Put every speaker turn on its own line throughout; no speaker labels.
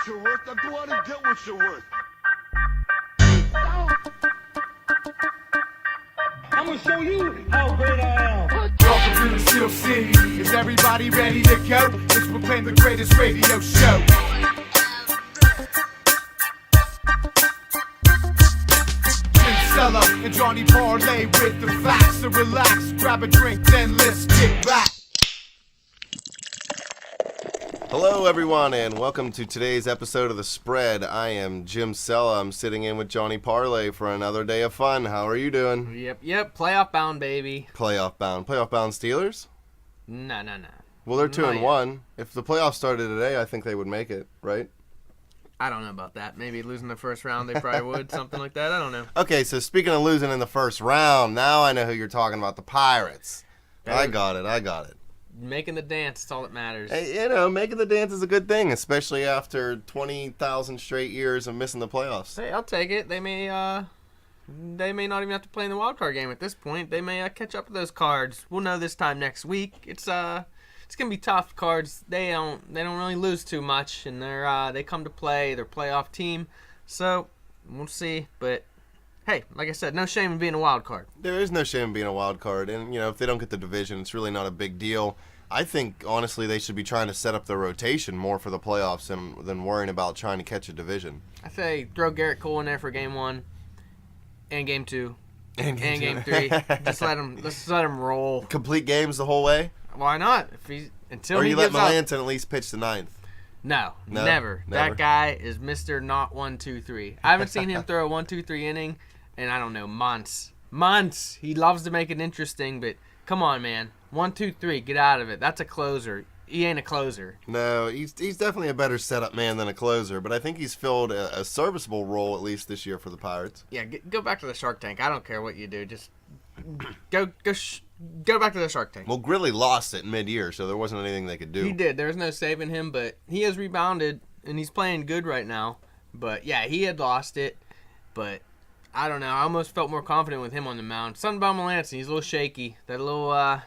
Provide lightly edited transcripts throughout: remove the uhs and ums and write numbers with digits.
what you're worth. Now go out and get what you're worth.
I'm gonna show you how great I am.
Welcome to the Steel City. Is everybody ready to go? This will play the greatest radio show. Cella and Johnny Parlay with the facts. So relax, grab a drink, then let's kick back.
Hello, everyone, and welcome to today's episode of The Spread. I am Jim Cella. I'm sitting in with Johnny Parlay for another day of fun. How are you doing?
Yep. Playoff bound, baby.
Playoff bound Steelers?
No.
Well, they're 2-1.
yet.
If the playoffs started today, I think they would make it, right?
I don't know about that. Maybe losing the first round, they probably would. Something like that. I don't know.
Okay, so speaking of losing in the first round, now I know who you're talking about, the Pirates. I got it.
Making the dance, that's all that matters.
Hey, making the dance is a good thing, especially after 20,000 straight years of missing the playoffs.
Hey, I'll take it. They may not even have to play in the wild card game at this point. They may catch up with those cards. We'll know this time next week. It's gonna be tough. Cards they don't really lose too much, and they come to play. They're a playoff team, so we'll see. But hey, like I said, no shame in being a wild card.
There is no shame in being a wild card, and if they don't get the division, it's really not a big deal. I think honestly they should be trying to set up their rotation more for the playoffs than worrying about trying to catch a division.
I say throw Garrett Cole in there for game 1 and game 2 and game 3. Let's let him roll.
Complete games the whole way.
Why not?
Or you let Melanson at least pitch the 9th.
No, never. That guy is Mr. Not 1, 2, 3. I haven't seen him throw a 1, 2, 3 inning, and I don't know, months. He loves to make it interesting, but come on, man. 1, 2, 3, get out of it. That's a closer. He ain't a closer.
No, he's definitely a better setup man than a closer, but I think he's filled a serviceable role at least this year for the Pirates.
Yeah, go back to the Shark Tank. I don't care what you do. Just go back to the Shark Tank.
Well, Gridley lost it mid-year, so there wasn't anything they could do.
He did. There was no saving him, but he has rebounded, and he's playing good right now. But, yeah, he had lost it, but I don't know. I almost felt more confident with him on the mound. Something about Melanson. He's a little shaky. That little,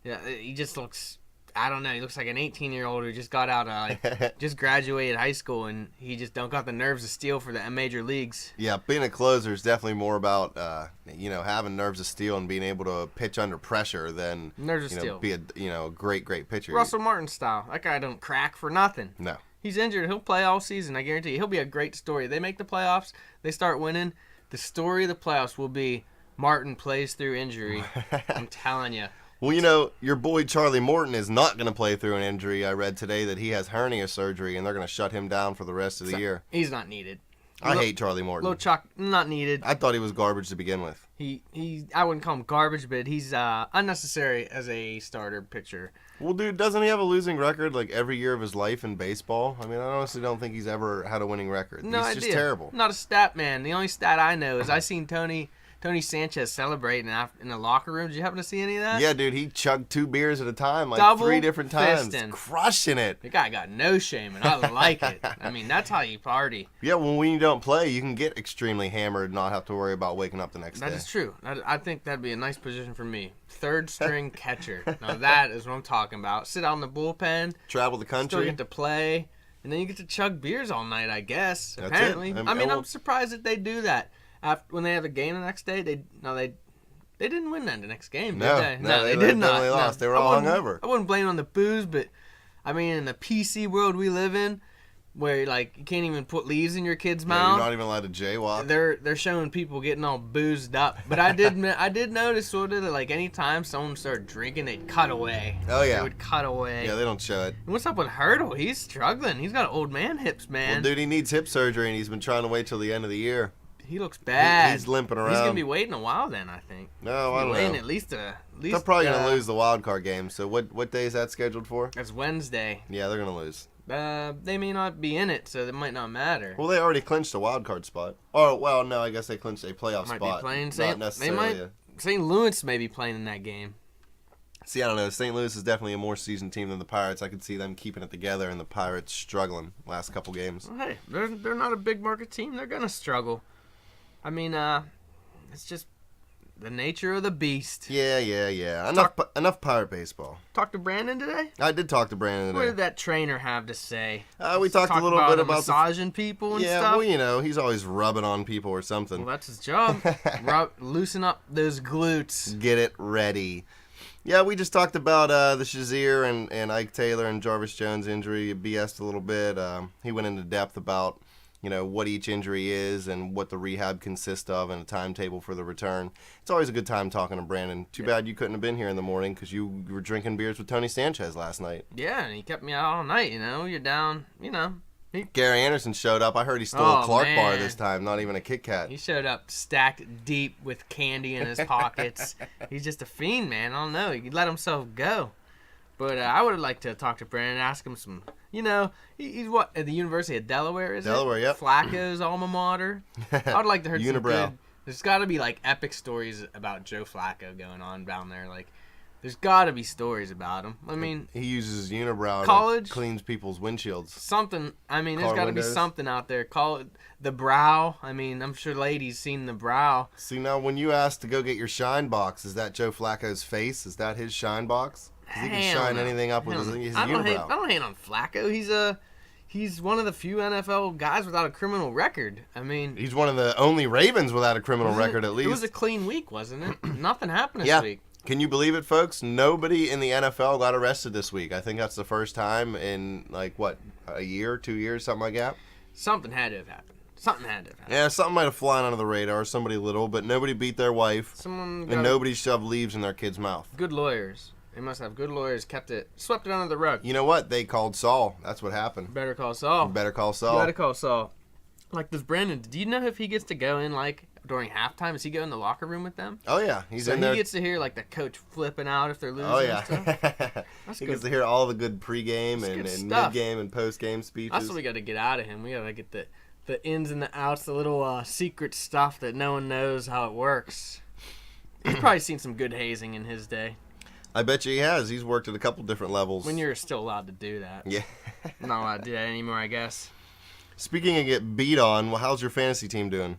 he just looks, I don't know. He looks like an 18-year-old who just got out, just graduated high school, and he just don't got the nerves of steel for the major leagues.
Yeah, being a closer is definitely more about, having nerves of steel and being able to pitch under pressure than,
nerves of steel.
Be a great pitcher.
Russell Martin style. That guy don't crack for nothing.
No.
He's injured. He'll play all season. I guarantee you. He'll be a great story. They make the playoffs. They start winning. The story of the playoffs will be Martin plays through injury. I'm telling you.
Well, your boy Charlie Morton is not going to play through an injury. I read today that he has hernia surgery, and they're going to shut him down for the rest of the year.
He's not needed.
I hate Charlie Morton.
Little Chuck, not needed.
I thought he was garbage to begin with.
I wouldn't call him garbage, but he's unnecessary as a starter pitcher.
Well, dude, doesn't he have a losing record like every year of his life in baseball? I mean, I honestly don't think he's ever had a winning record.
No
he's
idea.
Just terrible.
Not a stat man. The only stat I know is I seen Tony Sanchez celebrating in the locker room. Did you happen to see any of that?
Yeah, dude, he chugged 2 beers at a time, like
Double
3 different times.
fisting.
Crushing it.
The guy got no shame, and I like it. I mean, that's how you party.
Yeah, when you don't play, you can get extremely hammered and not have to worry about waking up the next day.
That is true. I think that'd be a nice position for me. 3rd string catcher. Now that is what I'm talking about. Sit out in the bullpen.
Travel the country.
Still get to play. And then you get to chug beers all night, I guess.
That's
apparently.
it.
I'm surprised that they do that. When they have a game the next day, they didn't win that the next game, did they?
No, they
did not.
definitely lost. They were all hungover.
I wouldn't blame it on the booze, but I mean, in the PC world we live in, where you can't even put leaves in your kid's mouth.
You're not even allowed to jaywalk.
They're showing people getting all boozed up. But I did notice sort of that anytime someone started drinking, they'd cut away.
Oh yeah,
they would cut away.
Yeah, they don't show it.
And what's up with Hurdle? He's struggling. He's got old man hips, man.
Well, dude, he needs hip surgery, and he's been trying to wait till the end of the year.
He looks bad.
He's limping around.
He's gonna be waiting a while then, I think.
No, I don't know.
At least. They're
probably gonna lose the wild card game. So what day is that scheduled for?
It's Wednesday.
Yeah, they're gonna lose.
They may not be in it, so it might not matter.
Well, they already clinched a wild card spot. Oh, well, no, I guess they clinched a playoff spot.
Might be playing
Not necessarily.
St. Louis may be playing in that game.
See, I don't know. St. Louis is definitely a more seasoned team than the Pirates. I could see them keeping it together, and the Pirates struggling last couple games.
Well, hey, they're not a big market team. They're gonna struggle. I mean, it's just the nature of the beast.
Yeah. Enough pirate baseball.
Talked to Brandon today?
I did talk to Brandon
What
today.
did that trainer have to say?
We talked a little bit about
massaging people and stuff.
well, you know, he's always rubbing on people or something.
Well, that's his job. Loosen up those glutes.
Get it ready. Yeah, we just talked about the Shazier and Ike Taylor and Jarvis Jones injury. BS'd a little bit. He went into depth about, you know, what each injury is and what the rehab consists of and a timetable for the return. It's always a good time talking to Brandon. Too bad you couldn't have been here in the morning because you were drinking beers with Tony Sanchez last night.
Yeah, and he kept me out all night, you know. You're down, you know.
Gary Anderson showed up. I heard he stole a Clark bar
man.
this time, not even a Kit Kat.
He showed up stacked deep with candy in his pockets. He's just a fiend, man. I don't know. He let himself go. But I would have liked to talk to Brandon and ask him some, you know, he's what, at the University of Delaware, is
Delaware,
it?
yep.
Flacco's alma mater. I would like to hear some
Unibrow.
good, there's got to be, like, epic stories about Joe Flacco going on down there. Like, there's got to be stories about him. I mean,
he uses his unibrow
college
to cleans people's windshields.
something. I mean, there's
Car
got to be
windows.
something out there. Call it the brow. I mean, I'm sure ladies seen the brow.
See, now when you asked to go get your shine box, is that Joe Flacco's face? Is that his shine box? 'Cause he can
Hell
shine
no.
anything up with
Hell
his
no. I
unibrow.
don't hate on Flacco. He's one of the few NFL guys without a criminal record. I mean,
He's one of the only Ravens without a criminal
wasn't
record,
it-
at least.
It was a clean week, wasn't it? Nothing happened this
Yeah.
week.
Can you believe it, folks? Nobody in the NFL got arrested this week. I think that's the first time in, like, what, a year, 2 years, something like that?
Something had to have happened. Something had to have happened.
Yeah, something might have flown under the radar, somebody little, but nobody beat their wife,
Someone
and
got
nobody shoved leaves in their kid's mouth.
good lawyers. They must have good lawyers. Swept it under the rug.
You know what? They called Saul. That's what happened.
Better call Saul.
Better call Saul.
Better call Saul. Like this Brandon, do you know if he gets to go in, like, during halftime? Does he go in the locker room with them?
Oh, yeah. He's
So
in
he
there.
gets to hear, like, the coach flipping out if they're losing
Oh,
and stuff?
yeah.
That's
He
good.
gets to hear all the good pregame
That's
and
good stuff.
mid-game and post-game speeches.
That's what we got to get out of him. We got to get the ins and the outs, the little secret stuff that no one knows how it works. He's probably seen some good hazing in his day.
I bet you he has. He's worked at a couple different levels.
When you're still allowed to do that.
Yeah.
I'm not allowed to do that anymore, I guess.
Speaking of get beat on, well, how's your fantasy team doing?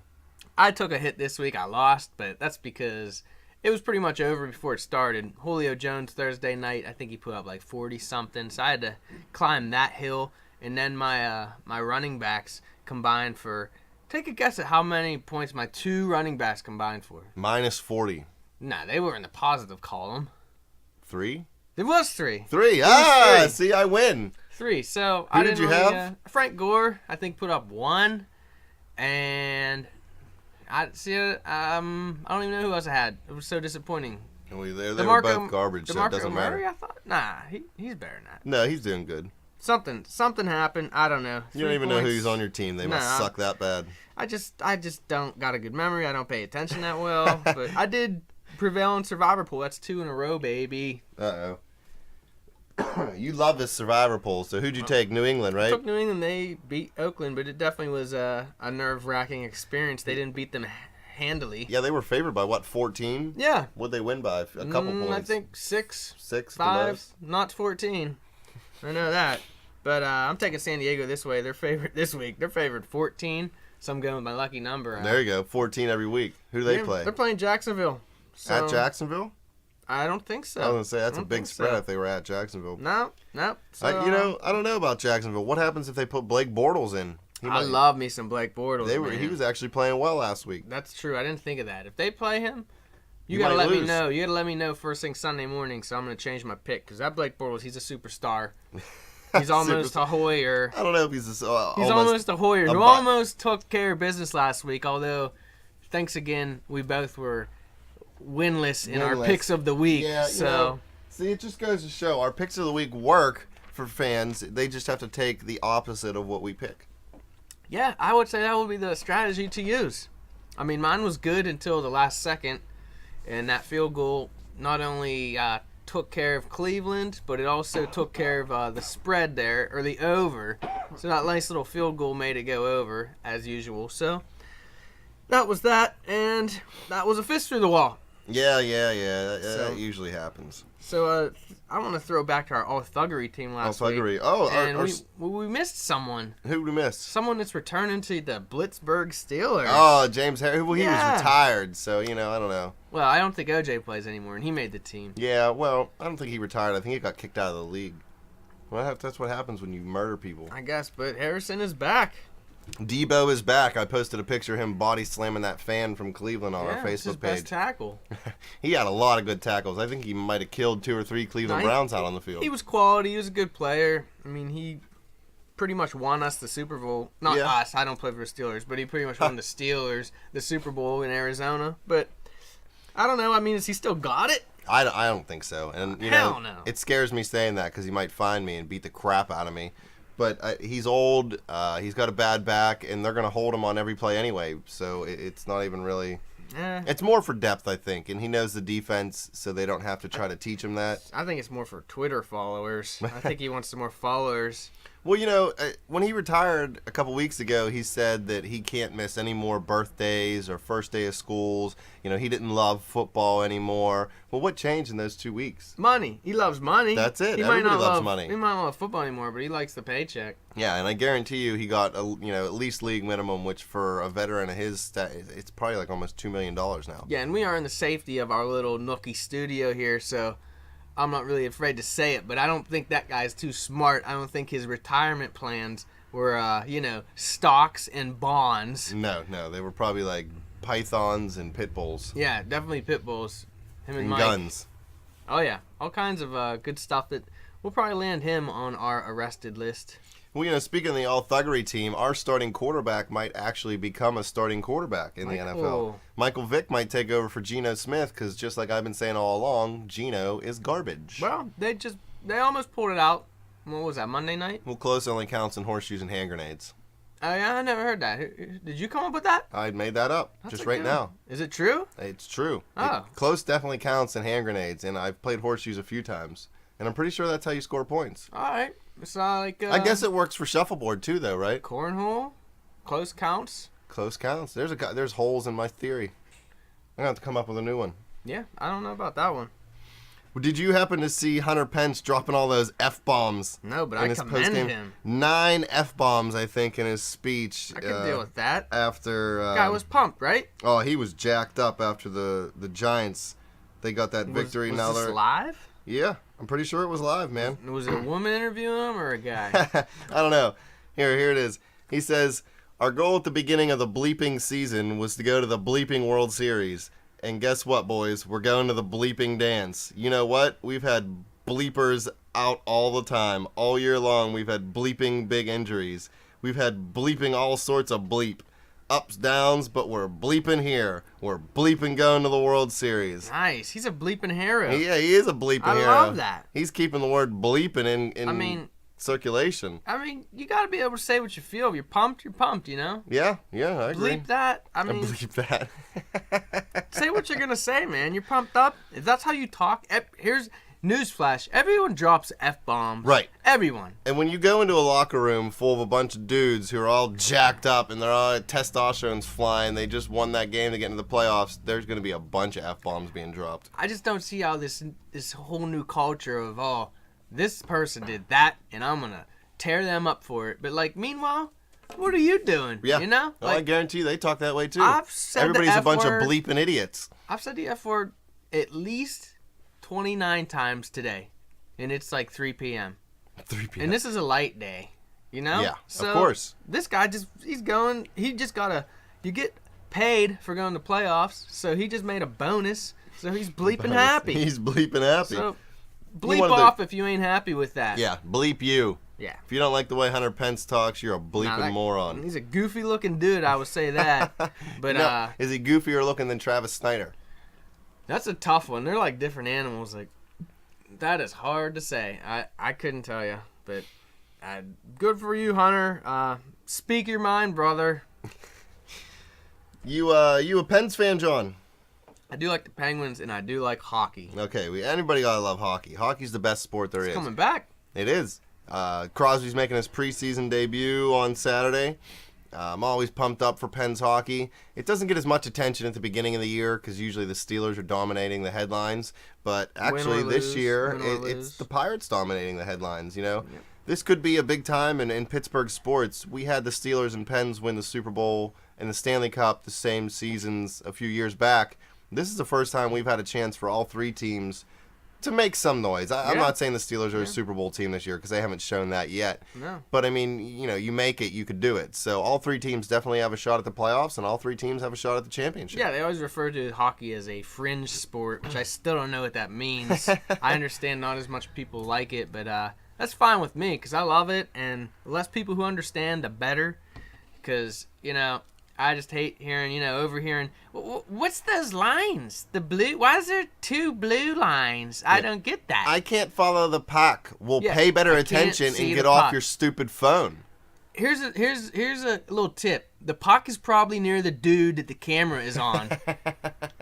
I took a hit this week. I lost, but that's because it was pretty much over before it started. Julio Jones Thursday night, I think he put up like 40-something, so I had to climb that hill. And then my running backs combined for... Take a guess at how many points my two running backs combined for.
Minus 40.
Nah, they were in the positive column.
3?
It was 3.
3.
was 3.
See, I win.
3. So
Who
I
did
didn't
you
really,
have?
Frank Gore, I think, put up 1. And I don't even know who else I had. It was so disappointing.
They were both garbage, so it
DeMarco
doesn't
Murray,
matter.
I thought. Nah, he's better than that.
No, he's doing good.
Something happened. I don't know.
You don't
3
even know
points.
who's on your team. They must
Nah.
suck that bad.
I just don't got a good memory. I don't pay attention that well. But I did prevail in Survivor Pool. That's 2 in a row, baby.
Uh-oh. You love this Survivor Pool, so who'd you take? New England, right?
Took New England. They beat Oakland, but it definitely was a nerve-wracking experience. They didn't beat them handily.
Yeah, they were favored by, what, 14?
Yeah.
What'd they win by? A couple points.
I think 6,
6 the
5,
most?
not 14. I know that. But I'm taking San Diego this way. They're favored this week. They're favored 14, so I'm going with my lucky number.
There you go. 14 every week. Who do they
Yeah,
play?
They're playing Jacksonville. So
At Jacksonville?
I don't think so.
I was going to say, that's
I
a
don't
big
think
spread
so.
if they were at Jacksonville.
No. So,
I don't know about Jacksonville. What happens if they put Blake Bortles in?
I love me some Blake Bortles. Man.
He was actually playing well last week.
That's true. I didn't think of that. If they play him, you
You
gotta
might
let me
lose.
know. You gotta let me know first thing Sunday morning. So I'm gonna change my pick because that Blake Bortles, he's a superstar. He's almost a Hoyer.
I don't know if he's
He's almost a Hoyer. Who almost took care of business last week. Although, thanks again, we both were winless in our
Winless.
picks of the week.
Yeah, see, it just goes to show our picks of the week work for fans. They just have to take the opposite of what we pick.
Yeah, I would say that would be the strategy to use. I mean, mine was good until the last second, and that field goal not only took care of Cleveland, but it also took care of the spread there, or the over. So that nice little field goal made it go over, as usual. So that was that, and that was a fist through the wall.
Yeah. That
So-
usually happens.
So I want to throw back to our All-Thuggary team last week.
All-Thuggary. Oh,
And we missed someone.
who we missed?
Someone that's returning to the Blitzburg Steelers.
Oh, James Harris. Well, he
Yeah.
was retired, so, I don't know.
Well, I don't think OJ plays anymore, and he made the team.
Yeah, well, I don't think he retired. I think he got kicked out of the league. Well, that's what happens when you murder people.
I guess, but Harrison is back.
Debo is back. I posted a picture of him body slamming that fan from Cleveland on our
It's his
Facebook
best
page.
tackle.
He had a lot of good tackles. I think he might have killed 2 or 3 Cleveland Browns out on the field.
He was quality. He was a good player. I mean, he pretty much won us the Super Bowl. Not
Yeah.
us. I don't play for the Steelers, but he pretty much won the Steelers the Super Bowl in Arizona. But I don't know. I mean, has he still got it?
I don't think so. And
Hell no.
It scares me saying that because he might find me and beat the crap out of me. But he's old. He's got a bad back, and they're going to hold him on every play anyway. So it's not even really. It's more for depth, I think, and he knows the defense, so they don't have to try to teach him that.
I think it's more for Twitter followers. I think he wants some more followers.
Well, when he retired a couple weeks ago, he said that he can't miss any more birthdays or first day of schools. He didn't love football anymore. Well, what changed in those 2 weeks?
Money. He loves money.
That's it.
He
Everybody
might not
loves
love
money.
He might not love football anymore, but he likes the paycheck.
Yeah, and I guarantee you he got at least league minimum, which for a veteran of his it's probably like almost $2 million now.
Yeah, and we are in the safety of our little nookie studio here, so I'm not really afraid to say it, but I don't think that guy's too smart. I don't think his retirement plans were, stocks and bonds.
No, they were probably like pythons and pit bulls.
Yeah, definitely pit bulls. Him and Mike.
Guns.
Oh, yeah. All kinds of good stuff that we'll probably land him on our arrested list.
Well, speaking of the All-Thuggary team, our starting quarterback might actually become a starting quarterback in the NFL. Michael Vick might take over for Geno Smith because just like I've been saying all along, Geno is garbage.
Well, they almost pulled it out. What was that, Monday night?
Well, close only counts in horseshoes and hand grenades.
Oh, yeah, I never heard that. Did you come up with that?
I made that up just right now.
Is it true?
It's true.
Oh.
Close definitely counts in hand grenades, and I've played horseshoes a few times. And I'm pretty sure that's how you score points.
All right. It's not like...
I guess it works for shuffleboard too, though, right?
Cornhole? Close counts?
Close counts. There's holes in my theory. I'm going to have to come up with a new one.
Yeah, I don't know about that one.
Did you happen to see Hunter Pence dropping all those F-bombs?
No, but
in
I
his
commend
postgame?
him.
9 F-bombs, I think, in his speech.
I can deal with that.
After...
Guy was pumped, right?
Oh, he was jacked up after the Giants. They got that victory.
Was
Now
this
they're...
live?
Yeah, I'm pretty sure it was live, man.
Was it a woman interviewing him or a guy?
I don't know. Here it is. He says, our goal at the beginning of the bleeping season was to go to the bleeping World Series. And guess what, boys? We're going to the bleeping dance. You know what? We've had bleepers out all the time. All year long, we've had bleeping big injuries. We've had bleeping all sorts of bleep. Ups, downs, but we're bleeping here. We're bleeping going to the World Series.
Nice. He's a bleeping hero.
Yeah, he is a bleeping hero.
I love that.
He's keeping the word bleeping in circulation.
I mean, you got to be able to say what you feel. If you're pumped, you know?
Yeah, I agree.
Bleep that. I mean,
bleep that.
say what you're going to say, man. You're pumped up. If that's how you talk, here's newsflash. Everyone drops F-bombs.
Right.
Everyone.
And when you go into a locker room full of a bunch of dudes who are all jacked up and they're all testosterone's flying, they just won that game to get into the playoffs, there's going to be a bunch of F-bombs being dropped.
I just don't see how this whole new culture of, this person did that, and I'm going to tear them up for it. But, meanwhile, what are you doing?
Yeah.
You know?
I guarantee you they talk that way, too.
I've said
Everybody's
the
a bunch
F-word.
of bleeping idiots.
I've said the F word at least 29 times today, and it's 3 p.m.
3 p.m.
And this is a light day, you know?
Yeah,
so
of course.
This guy you get paid for going to playoffs, so he just made a bonus, so he's bleeping happy.
He's bleeping happy.
So bleep off if you ain't happy with that.
Yeah, bleep you.
Yeah.
If you don't like the way Hunter Pence talks, you're a bleeping moron.
He's a goofy looking dude, I would say that. But
no, is he goofier looking than Travis Snyder?
That's a tough one. They're like different animals. That is hard to say. I couldn't tell you, but good for you, Hunter. Speak your mind, brother.
You a Pens fan, John?
I do like the Penguins, and I do like hockey.
Okay, anybody gotta love hockey. Hockey's the best sport there is.
It's coming back.
It is. Crosby's making his preseason debut on Saturday, I'm always pumped up for Pens hockey. It doesn't get as much attention at the beginning of the year because usually the Steelers are dominating the headlines. But actually this year, it's the Pirates dominating the headlines, you know. Yep. This could be a big time in Pittsburgh sports. We had the Steelers and Pens win the Super Bowl and the Stanley Cup the same seasons a few years back. This is the first time we've had a chance for all three teams to make some noise. I'm not saying the Steelers are a Super Bowl team this year because they haven't shown that yet.
No.
But, I mean, you know, you make it, you could do it. So all three teams definitely have a shot at the playoffs, and all three teams have a shot at the championship.
Yeah, they always refer to hockey as a fringe sport, which I still don't know what that means. I understand not as much people like it, but that's fine with me because I love it, and the less people who understand, the better. Because, you know, I just hate hearing, you know, overhearing, what's those lines? The blue, why is there two blue lines? I don't get that.
I can't follow the puck. We'll pay better attention and get off your stupid phone.
Here's a little tip. The puck is probably near the dude that the camera is on.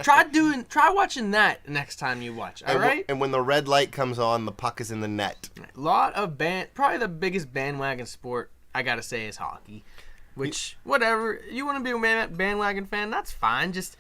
Try watching that next time you watch. All right.
And when the red light comes on, the puck is in the net.
Probably the biggest bandwagon sport I gotta say is hockey. Which, whatever, you want to be a bandwagon fan, that's fine. Just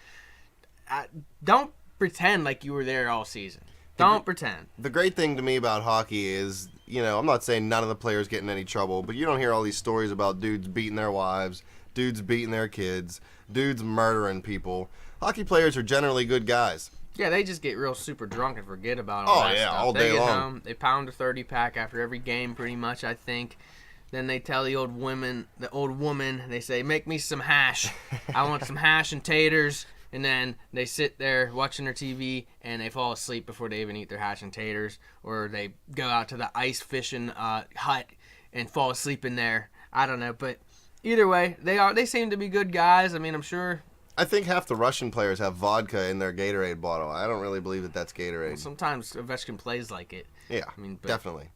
don't pretend like you were there all season. Don't pretend.
The great thing to me about hockey is, you know, I'm not saying none of the players get in any trouble, but you don't hear all these stories about dudes beating their wives, dudes beating their kids, dudes murdering people. Hockey players are generally good guys.
Yeah, they just get real super drunk and forget about all that stuff.
All day
they get
long.
Home, they pound a 30-pack after every game pretty much, I think. Then they tell the old woman, they say, make me some hash. I want some hash and taters. And then they sit there watching their TV and they fall asleep before they even eat their hash and taters. Or they go out to the ice fishing hut and fall asleep in there. I don't know. But either way, they seem to be good guys. I mean, I'm sure.
I think half the Russian players have vodka in their Gatorade bottle. I don't really believe that that's Gatorade.
Well, sometimes Ovechkin plays like it.
Yeah, I mean, definitely.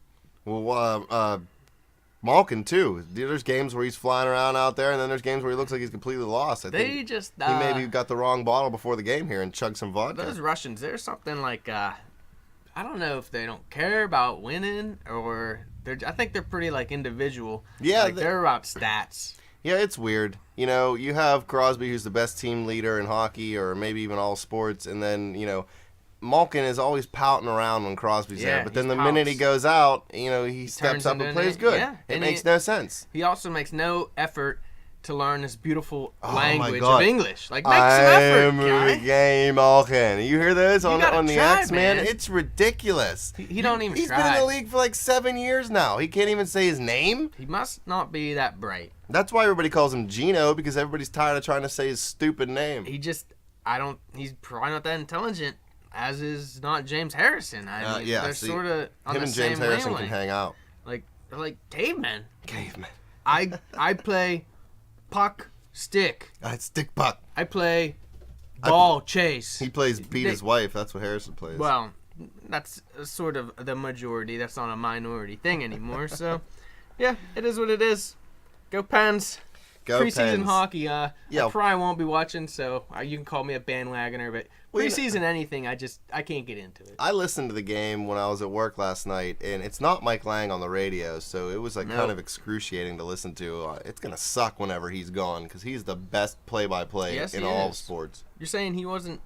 Well, Malkin, too. There's games where he's flying around out there, and then there's games where he looks like he's completely lost. I think he maybe got the wrong bottle before the game here and chugged some vodka.
Those Russians, there's something like, I don't know if they don't care about winning, or I think they're pretty, like, individual.
Yeah.
Like, they're about stats.
Yeah, it's weird. You know, you have Crosby, who's the best team leader in hockey, or maybe even all sports, and then, you know, Malkin is always pouting around when Crosby's there, but then the minute he goes out, you know, he steps up and plays good. Yeah. It makes no sense.
He also makes no effort to learn this beautiful language of English. Like, make some effort, guy.
Game Malkin. You hear those on the X, man? It's ridiculous.
He don't even
He's
try.
He's been in the league for like 7 years now. He can't even say his name.
He must not be that bright.
That's why everybody calls him Gino, because everybody's tired of trying to say his stupid name.
He's probably not that intelligent. As is not James Harrison. I mean, they're sort of on the same
Him and James Harrison
wavelength.
can hang out.
Like cavemen.
Cavemen.
I play puck stick.
Stick puck.
I play ball chase.
He plays beat his wife. That's what Harrison plays.
Well, that's sort of the majority. That's not a minority thing anymore. So, yeah, it is what it is. Go Pens.
Go
Preseason
Pens.
hockey, I probably won't be watching, so you can call me a bandwagoner, but preseason anything, I can't get into it.
I listened to the game when I was at work last night, and it's not Mike Lang on the radio, so it was kind of excruciating to listen to. It's going to suck whenever he's gone, because he's the best play-by-play in all of sports.
You're saying he wasn't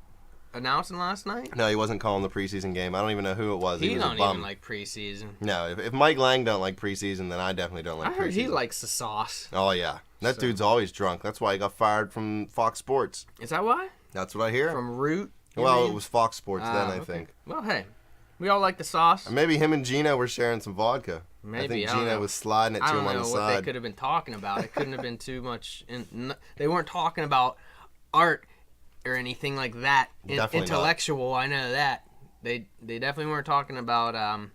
announcing last night?
No, he wasn't calling the preseason game. I don't even know who it was. He was
don't
a bum.
even like preseason.
No, if Mike Lang don't like preseason, then I definitely don't like preseason.
I heard he likes the sauce.
Oh, yeah. That dude's always drunk. That's why he got fired from Fox Sports.
Is that why?
That's what I hear.
From Root?
Well, it was Fox Sports then, I think.
Well, hey, we all like the sauce.
Maybe him and Gino were sharing some vodka.
Maybe.
I think Gino was sliding it to him on the side.
I don't know what they could have been talking about. It couldn't have been too much. They weren't talking about art or anything like that. Intellectual, not. I know that. They definitely weren't talking about...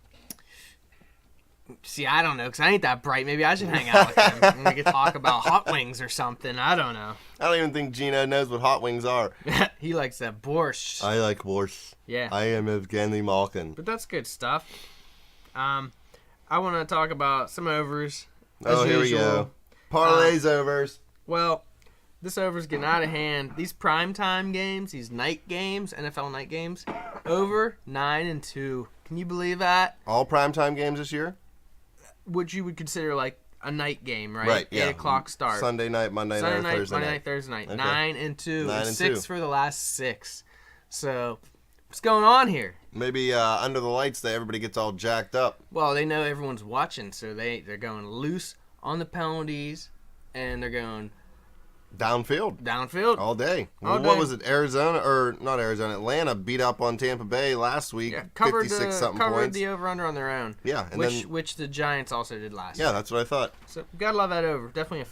See, I don't know, because I ain't that bright. Maybe I should hang out with him. We could talk about hot wings or something. I don't know.
I don't even think Gino knows what hot wings are.
He likes that borscht.
I like borscht.
Yeah.
I am Evgeny Malkin.
But that's good stuff. I want to talk about some overs.
Here we go. Parlay's overs.
Well, this over's getting out of hand. These primetime games, these night games, NFL night games, over 9-2. Can you believe that?
All primetime games this year?
Which you would consider like a night game, right?
Right, yeah.
8 o'clock start.
Sunday night, Monday night, or Thursday
Monday
night.
night, Thursday night.
Okay.
9 and 2.
9 and
6
2.
for the last 6. So, what's going on here?
Maybe under the lights, everybody gets all jacked up.
Well, they know everyone's watching, so they're going loose on the penalties, and they're going downfield.
All day.
All
What
day.
was it? Atlanta beat up on Tampa Bay last week.
Yeah, covered
56-something
covered
points.
the over-under on their own.
Yeah, and
which the Giants also did last
yeah,
week.
that's what I thought.
So, gotta love that over. Definitely a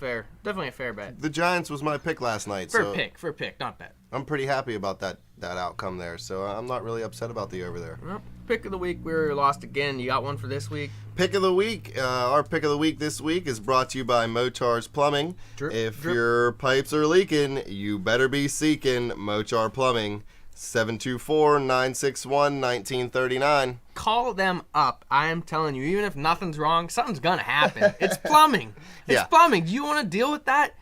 fair bet.
The Giants was my pick last night.
For
so
a pick, not bet.
I'm pretty happy about that outcome there. So I'm not really upset about the over there.
Well, pick of the week, we were lost again. You got one for this week?
Pick of the week. Our pick of the week this week is brought to you by Mochar's Plumbing. If your pipes are leaking, you better be seeking Mochar Plumbing. 724-961-1939.
Call them up. I am telling you, even if nothing's wrong, something's gonna happen. It's plumbing.
Yeah.
Plumbing. Do you want to deal with that?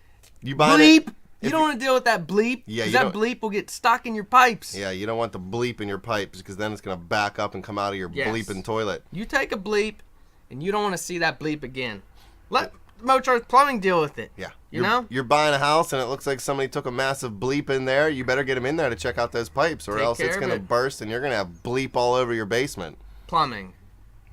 You buy
Bleep.
it.
You don't want to deal with that bleep.
Yeah,
'cause
you
that
don't-
bleep will get stuck in your pipes.
Yeah, you don't want the bleep in your pipes because then it's going to back up and come out of your
Yes.
bleeping toilet.
You take a bleep, and you don't want to see that bleep again. Let Mochar's Plumbing deal with it.
Yeah.
You know?
You're buying a house and it looks like somebody took a massive bleep in there. You better get them in there to check out those pipes or
Take
else
care
it's
of
going to
it.
burst and you're going to have bleep all over your basement.
Plumbing.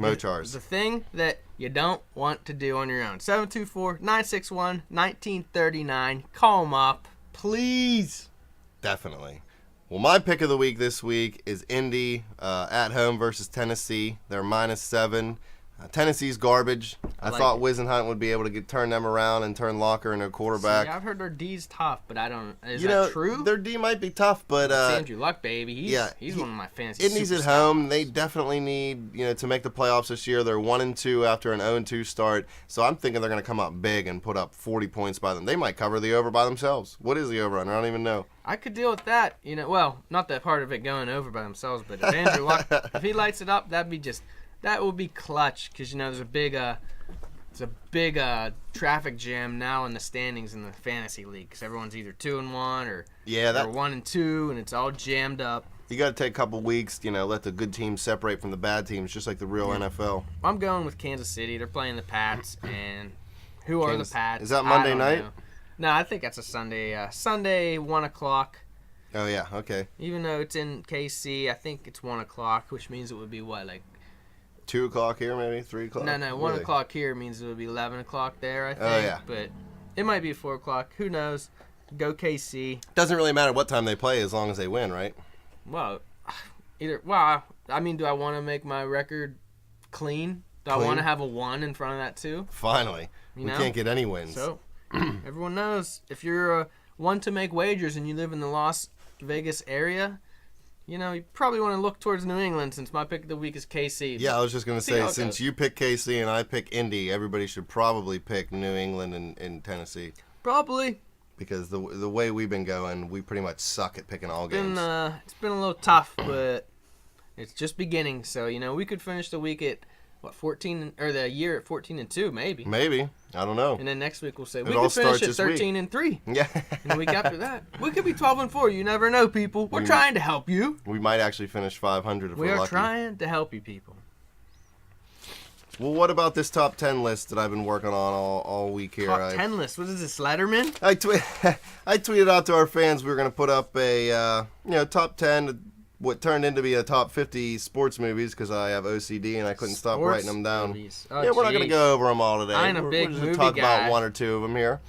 Mochar's.
The thing that you don't want to do on your own. 724-961-1939. Call them up. Please.
Definitely. Well, my pick of the week this week is Indy at home versus Tennessee. They're -7. Tennessee's garbage. I
like
thought
it.
Wisenhunt would be able to turn them around and turn Locker into a quarterback.
Yeah, I've heard their D's tough, but I don't. Is
you
that
know,
true?
their D might be tough, but
It's Andrew Luck, baby. He's one of my fantasy.
Indy's at
superstars.
home. They definitely need to make the playoffs this year. They're 1-2 after an 0-2 start, so I'm thinking they're going to come up big and put up 40 points by them. They might cover the over by themselves. What is the over under? I don't even know.
I could deal with that. Well, not that part of it going over by themselves, but if Andrew Luck, if he lights it up, that would be clutch because there's a big traffic jam now in the standings in the fantasy league because everyone's either 2-1 or they're 1-2 and it's all jammed up.
You got to take a couple weeks, let the good teams separate from the bad teams, just like the real NFL.
I'm going with Kansas City. They're playing the Pats, and who are the Pats?
Is that Monday
I don't
night?
know. No, I think that's a Sunday. Sunday 1:00.
Oh yeah, okay.
Even though it's in KC, I think it's 1:00, which means it would be what, like
2 o'clock here, maybe 3 o'clock.
No,
Really?
1:00 here means it would be 11:00 there. I think.
Oh, yeah.
But it might be 4:00. Who knows? Go KC.
Doesn't really matter what time they play as long as they win, right?
Well, do I want to make my record clean? Do I want to have a 1 in front of that too?
Finally,
You
we
know?
can't get any wins.
So, everyone knows if you're one to make wagers and you live in the Las Vegas area, you probably want to look towards New England since my pick of the week is KC.
Yeah, I was just going to
See how
say,
it
since
goes.
you pick KC and I pick Indy, everybody should probably pick New England and Tennessee.
Probably.
Because the way we've been going, we pretty much suck at picking all games.
It's been a little tough, but it's just beginning. So, we could finish the week at, 14, or the year at 14-2, maybe.
Maybe. I don't know.
And then next week we'll say,
It
we
all
could finish
starts
at
this week.
13-3.
Yeah.
And the week after that, we could be 12-4. You never know, people. We're trying to help you.
We might actually finish 500 if
We
we're
are
lucky.
trying to help you, people.
Well, what about this top 10 list that I've been working on all week here?
Top 10 list. What is this, Letterman?
I tweeted out to our fans we were going to put up a top 10, what turned into be a top 50 sports movies because I have OCD and I couldn't stop
Sports
writing them down.
movies. Oh,
Yeah, we're not going to
geez.
go over them all today.
I ain't a
We're
big
just gonna
movie
talk
guy.
about one or two of them here.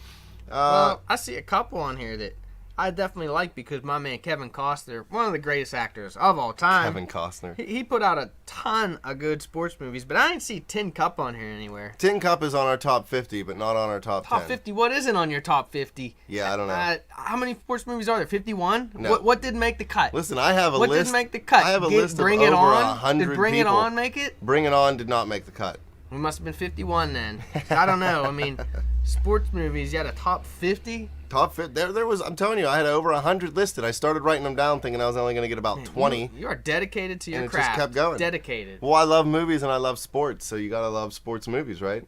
Well, I see a couple on here that I definitely like because my man Kevin Costner, one of the greatest actors of all time.
Kevin Costner.
He put out a ton of good sports movies, but I didn't see Tin Cup on here anywhere.
Tin Cup is on our top 50, but not on our top 10.
Top 50? What isn't on your top 50?
Yeah, I don't know.
How many sports movies are there? 51?
No.
What didn't make the cut?
Listen, I have a
what
list.
didn't make the cut?
I have a list
Bring
of
It
over
On?
100
Did Bring
people.
It On make it?
Bring It On did not make the cut.
We must have been 51 then. I don't know. I mean, sports movies, you had a top 50?
Top 50. There was, I'm telling you, I had over 100 listed. I started writing them down thinking I was only going to get about 20.
You are dedicated to your
And it just
craft.
kept going.
Dedicated.
Well, I love movies and I love sports, so you got to love sports movies, right?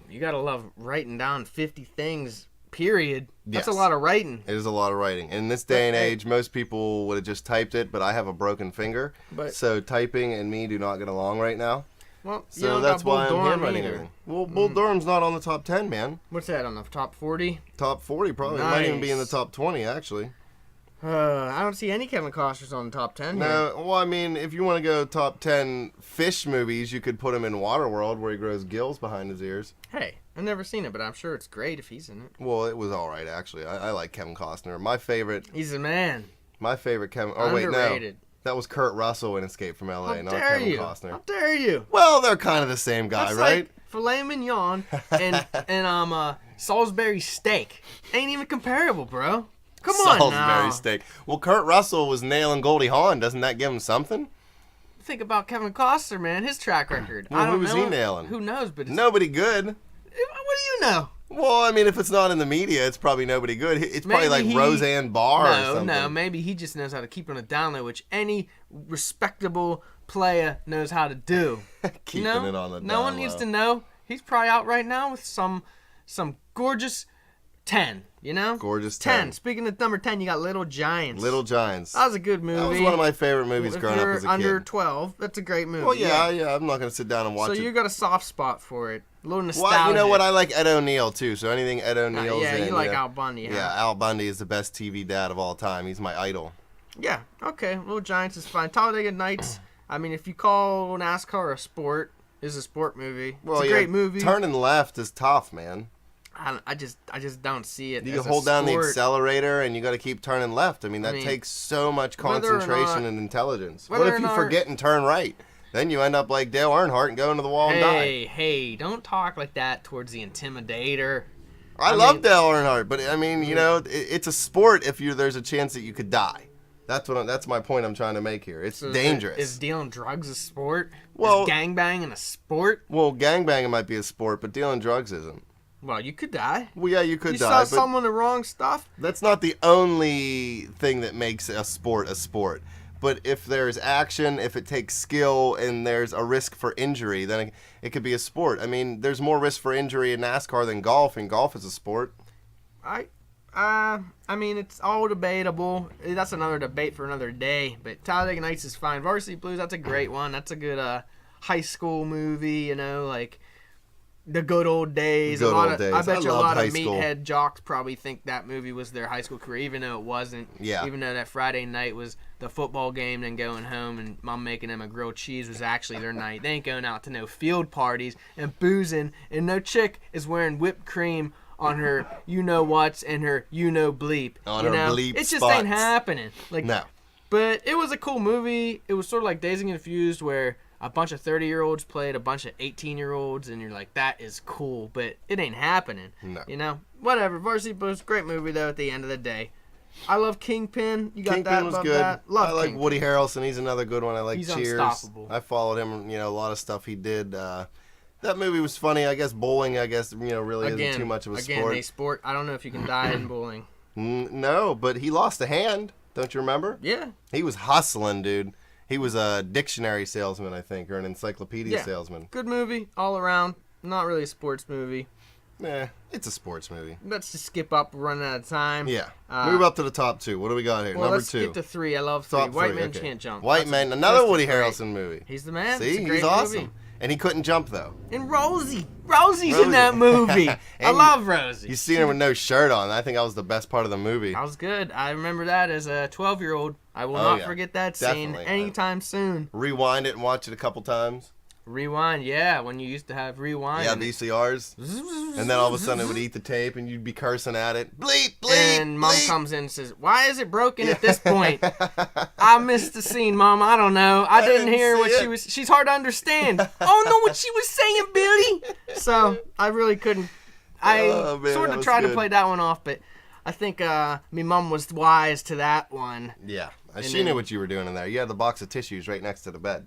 You gotta love writing down 50 things, period. That's
Yes.
a lot of writing.
It is a lot of writing. In this day and
But, hey-
age, most people would have just typed it, but I have a broken finger.
But-
So typing and me do not get along right now.
Well, you
So
don't
that's
got Bull
why I'm
Durham
handwriting
either.
everything. Well, Bull Durham's not on the top 10, man.
What's that, on the top 40?
Top 40 probably. It might even be in the
Nice.
top 20, actually.
I don't see any Kevin Costner's on the top 10 here.
No, well, I mean, if you want to go top 10 fish movies, you could put him in Waterworld, where he grows gills behind his ears.
Hey, I've never seen it, but I'm sure it's great if he's in it.
Well, it was all right, actually. I like Kevin Costner. My favorite
He's a man.
Kevin... Oh, wait, no.
Underrated.
That was Kurt Russell in Escape from L.A.,
How
not
dare
Kevin
you?
Costner.
How dare you?
Well, they're kind of the same guy,
That's
right?
like filet mignon and Salisbury steak. Ain't even comparable, bro. Come on
Salisbury
now.
steak. Well, Kurt Russell was nailing Goldie Hawn. Doesn't that give him something?
Think about Kevin Costner, man. His track record.
Well,
I don't
who was
know.
he nailing?
Who knows? But it's,
Nobody good.
what do you know?
Well, I mean, if it's not in the media, it's probably nobody good. It's probably
Maybe
like
he-
Roseanne Barr or something.
No. Maybe he just knows how to keep it on the down low, which any respectable player knows how to do.
Keeping
you know?
it on the
No one
down
needs
low.
to know. He's probably out right now with some gorgeous 10. You know?
Gorgeous
10.
10.
Speaking of number 10, you got Little Giants.
Little Giants.
That was a good movie.
That was one of my favorite movies
If
growing up
you're
as a
under
kid.
12, that's a great movie.
Well, yeah, I'm not going to sit down and watch
So
it.
you got a soft spot for it. A little nostalgia.
Well, you know what? I like Ed O'Neill, too, so anything Ed O'Neill's
yeah,
in.
you like
know.
Al Bundy, huh?
Yeah, Al Bundy is the best TV dad of all time. He's my idol.
Yeah, okay. Little Giants is fine. Talladega Nights, I mean, if you call NASCAR a sport, is a sport movie.
Well,
it's a great movie.
Turning left is tough, man.
I just don't see it
You
as
hold
a
down the
sport.
accelerator and you got to keep turning left. I mean, that
I mean,
takes so much
whether or
concentration
not-
and intelligence.
whether
What
or
if you
not-
forget and turn right? Then you end up like Dale Earnhardt and go into the wall and die.
Hey, don't talk like that towards the Intimidator.
I
I
love
mean-
Dale Earnhardt, but I mean, you know, it's a sport. If there's a chance that you could die. That's my point I'm trying to make here. It's
So
dangerous.
Is dealing drugs a sport?
Well-
is gangbanging a sport?
Well, gangbanging might be a sport, but dealing drugs isn't.
Well, you could die.
Well, yeah, you could
You
die,
saw
but
someone the wrong stuff.
that's not the only thing that makes a sport a sport. But if there's action, if it takes skill, and there's a risk for injury, then it could be a sport. I mean, there's more risk for injury in NASCAR than golf, and golf is a sport.
I mean, it's all debatable. That's another debate for another day. But Talladega Nights is fine. Varsity Blues, that's a great one. That's a good high school movie. You know, like the good old days.
Good
a lot
old
of,
days.
I bet
I
you a
loved
lot
high
of
school.
meathead jocks probably think that movie was their high school career, even though it wasn't.
Yeah.
Even though that Friday night was the football game, then going home and mom making them a grilled cheese was actually their night. They ain't going out to no field parties and boozing, and no chick is wearing whipped cream on her you-know-whats and her you-know-bleep.
On
you
her
know?
bleep
It just
spots.
ain't happening. Like,
No.
But it was a cool movie. It was sort of like Dazed and Confused, where a bunch of 30-year-olds played a bunch of 18-year-olds, and you're like, that is cool, but it ain't happening.
No.
You know? Whatever. Varsity Blues, great movie, though, at the end of the day. I love Kingpin. You got
Kingpin
that
was
above
good.
that? Love
I like
Kingpin.
Woody Harrelson. He's another good one. I like
He's
Cheers.
unstoppable.
I followed him. You know, a lot of stuff he did. That movie was funny. I guess bowling. I guess really isn't too much of a
Again,
sport.
I don't know if you can die in bowling.
No, but he lost a hand. Don't you remember?
Yeah.
He was hustling, dude. He was a dictionary salesman, I think, or an encyclopedia
Yeah.
salesman.
Good movie all around. Not really a sports movie.
It's a sports movie.
Let's just skip up. We're running out of time.
Yeah.
Uh,
Move up to the top two. What do we got here?
Well,
Number
let's
2.
get to 3. I love 3.
Top
White
3,
Man
okay.
Can't Jump.
White
That's
Man,
a-
another
that's a
Woody
great-
Harrelson movie.
He's the man.
See,
It's a great
he's awesome.
movie.
And he couldn't jump, though.
And Rosie. Rosie's
Rosie.
in that movie. I
And
love Rosie.
You seen her with no shirt on. I think that was the best part of the movie.
That was good. I remember that as a 12-year-old. I will
Oh,
not
yeah.
forget that scene
Definitely.
anytime soon.
Rewind it and watch it a couple times.
Rewind, yeah, when you used to have rewind.
Yeah,
and-
VCRs. And then all of a sudden it would eat the tape and you'd be cursing at it. Bleep, bleep,
And mom
bleep.
comes in and says, "Why is it broken at this point?" I missed the scene, Mom. I don't know. I didn't hear
see
what
it.
she was. She's hard to understand. Oh no, what she was saying, Billy. So I really couldn't. I
Oh, man,
sort
that
of
was
tried to
good.
play that one off, but I think me mom was wise to that one
Yeah. She
then-
knew what you were doing in there. You had the box of tissues right next to the bed.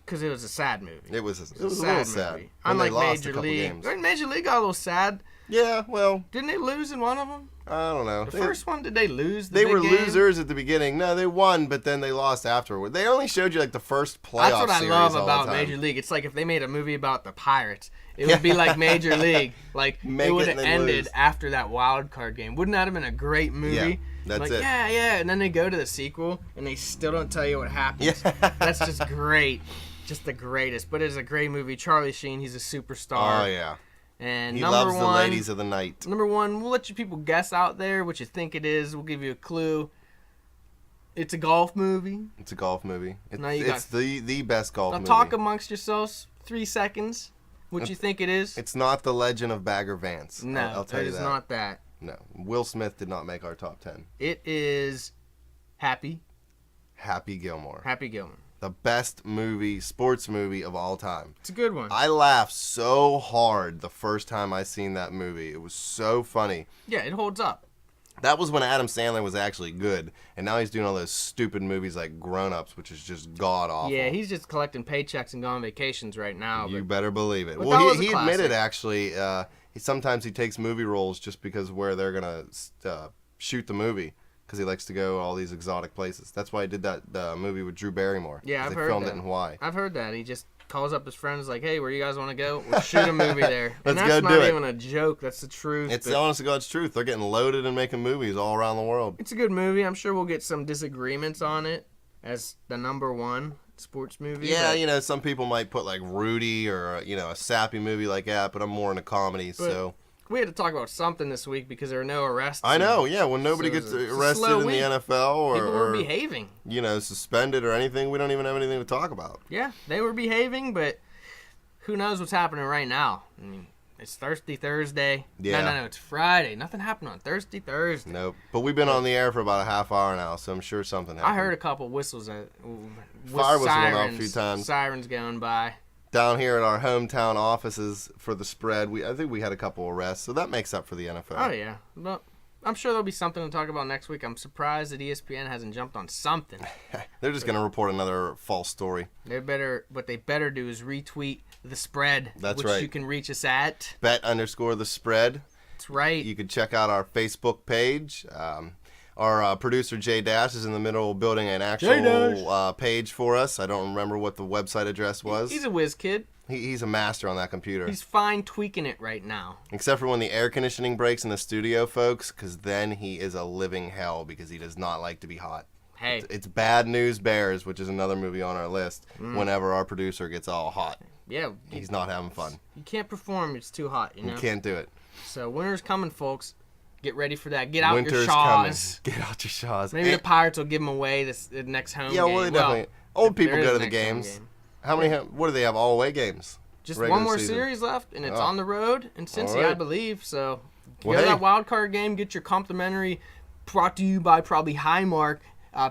because it was a sad movie.
It was a little
sad
sad.
movie.
When they
Unlike
lost a
Major
couple
League.
games.
Major League got a little sad.
Yeah, well,
Didn't they lose in one of them?
I don't know.
The first one, did they lose? The
They
big
were
game?
losers at the beginning. No, they won, but then they lost afterward. They only showed you like the first playoff
That's what I
series
love
all
about
the time.
Major League. It's like if they made a movie about the Pirates, it would be like Major League. Like
Make
it
it
would
and
have
then
ended
lose.
after that wild card game. Wouldn't that have been a great movie?
Yeah, that's
like,
it.
Yeah, and then they go to the sequel and they still don't tell you what happens.
Yeah.
That's just great. just the greatest. But it's a great movie. Charlie Sheen, he's a superstar.
Oh yeah.
And
He
number
loves
one,
the ladies of the night.
Number one, we'll let you people guess out there what you think it is. We'll give you a clue. It's a golf movie.
It's a golf movie.
Now you
It's the best golf
Now
movie.
talk amongst yourselves. 3 seconds. What you think it is?
It's not The Legend of Bagger Vance.
No,
I'll tell
it
you
is
that.
not that.
No. Will Smith did not make our top 10.
It is Happy
Gilmore.
Happy Gilmore.
The best sports movie of all time.
It's a good one.
I laughed so hard the first time I seen that movie. It was so funny.
Yeah, it holds up.
That was when Adam Sandler was actually good, and now he's doing all those stupid movies like Grown Ups, which is just god awful.
Yeah, he's just collecting paychecks and going on vacations right now.
You
But
better believe it.
But
Well,
that was a
he admitted
classic.
actually. Sometimes he takes movie roles just because of where they're gonna shoot the movie, because he likes to go all these exotic places. That's why he did that movie with Drew Barrymore.
Yeah,
'cause
I've
they
heard
filmed
that.
it in Hawaii.
I've heard that. He just calls up his friends like, hey, where you guys want to go? We'll shoot a movie there.
Let's
and
go
that's
do
not
it.
even a joke. That's the truth.
It's
But
the honest to God's truth. They're getting loaded and making movies all around the world.
it's a good movie. I'm sure we'll get some disagreements on it as the number one sports movie.
Yeah,
but-
you know, some people might put like Rudy or a sappy movie like that, but I'm more into comedy. So
we had to talk about something this week because there were no arrests.
I know, yeah. When nobody
So
gets
it's a
arrested
slow
in the
week.
NFL
People were
or
behaving.
suspended or anything, we don't even have anything to talk about.
Yeah, they were behaving, but who knows what's happening right now? I mean, it's Thirsty Thursday.
Yeah.
No, it's Friday. Nothing happened on Thirsty Thursday.
Nope. But we've been on the air for about a half hour now, so I'm sure something happened.
I heard a couple whistles.
Fire whistle went off a few times.
Sirens going by.
Down here at our hometown offices for the spread, I think we had a couple arrests, so that makes up for the NFL.
Oh, yeah. But I'm sure there'll be something to talk about next week. I'm surprised that ESPN hasn't jumped on something.
They're just going to report another false story.
What they better do is retweet the spread.
That's
which
right.
you can reach us at.
Bet_the spread.
That's right.
You can check out our Facebook page. Our producer Jay Dash is in the middle of building an actual page for us. I don't remember what the website address was.
He's a whiz kid.
He's a master on that computer.
He's fine tweaking it right now.
Except for when the air conditioning breaks in the studio, folks, because then he is a living hell because he does not like to be hot.
Hey.
It's Bad News Bears, which is another movie on our list, whenever our producer gets all hot.
Yeah.
He's not having fun.
You can't perform. It's too hot, you know?
He can't do it.
So winter's coming, folks. Get ready for that. Get out your
Winter's
shaws.
coming. Get out your shaws.
Maybe the
And-
Pirates will give them away the next home
Yeah,
game.
well, they definitely. Old people
there is
go to
a
the
next home
games.
game.
How many? What do they have? All away games.
Just
Regular
one more
season.
series left, and it's
Oh.
on the road in Cincy,
right.
I believe. So
Well,
go to
hey.
that wild card game. Get your complimentary, brought to you by probably Highmark,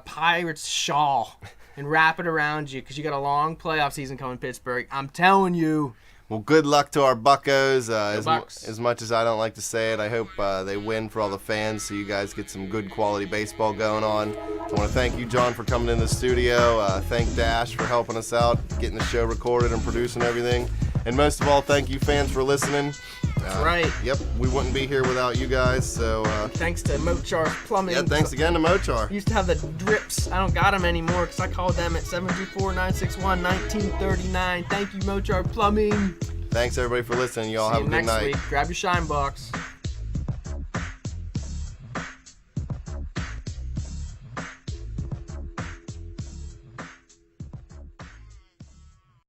Pirates shawl, and wrap it around you because you got a long playoff season coming, Pittsburgh. I'm telling you.
Well, good luck to our Buccos.
Bucks.
As much as I don't like to say it, I hope they win for all the fans so you guys get some good quality baseball going on. I want to thank you, John, for coming in the studio. Thank Dash for helping us out, getting the show recorded and producing everything. And most of all, thank you, fans, for listening.
That's right.
Yep, we wouldn't be here without you guys. So,
Thanks to Mochar Plumbing.
yeah, thanks again to Mochar.
Used to have the drips. I don't got them anymore because I called them at 724-961-1939. Thank you, Mochar Plumbing.
Thanks, everybody, for listening. Y'all
See
have
you
a good
next
night.
week. Grab your shine box.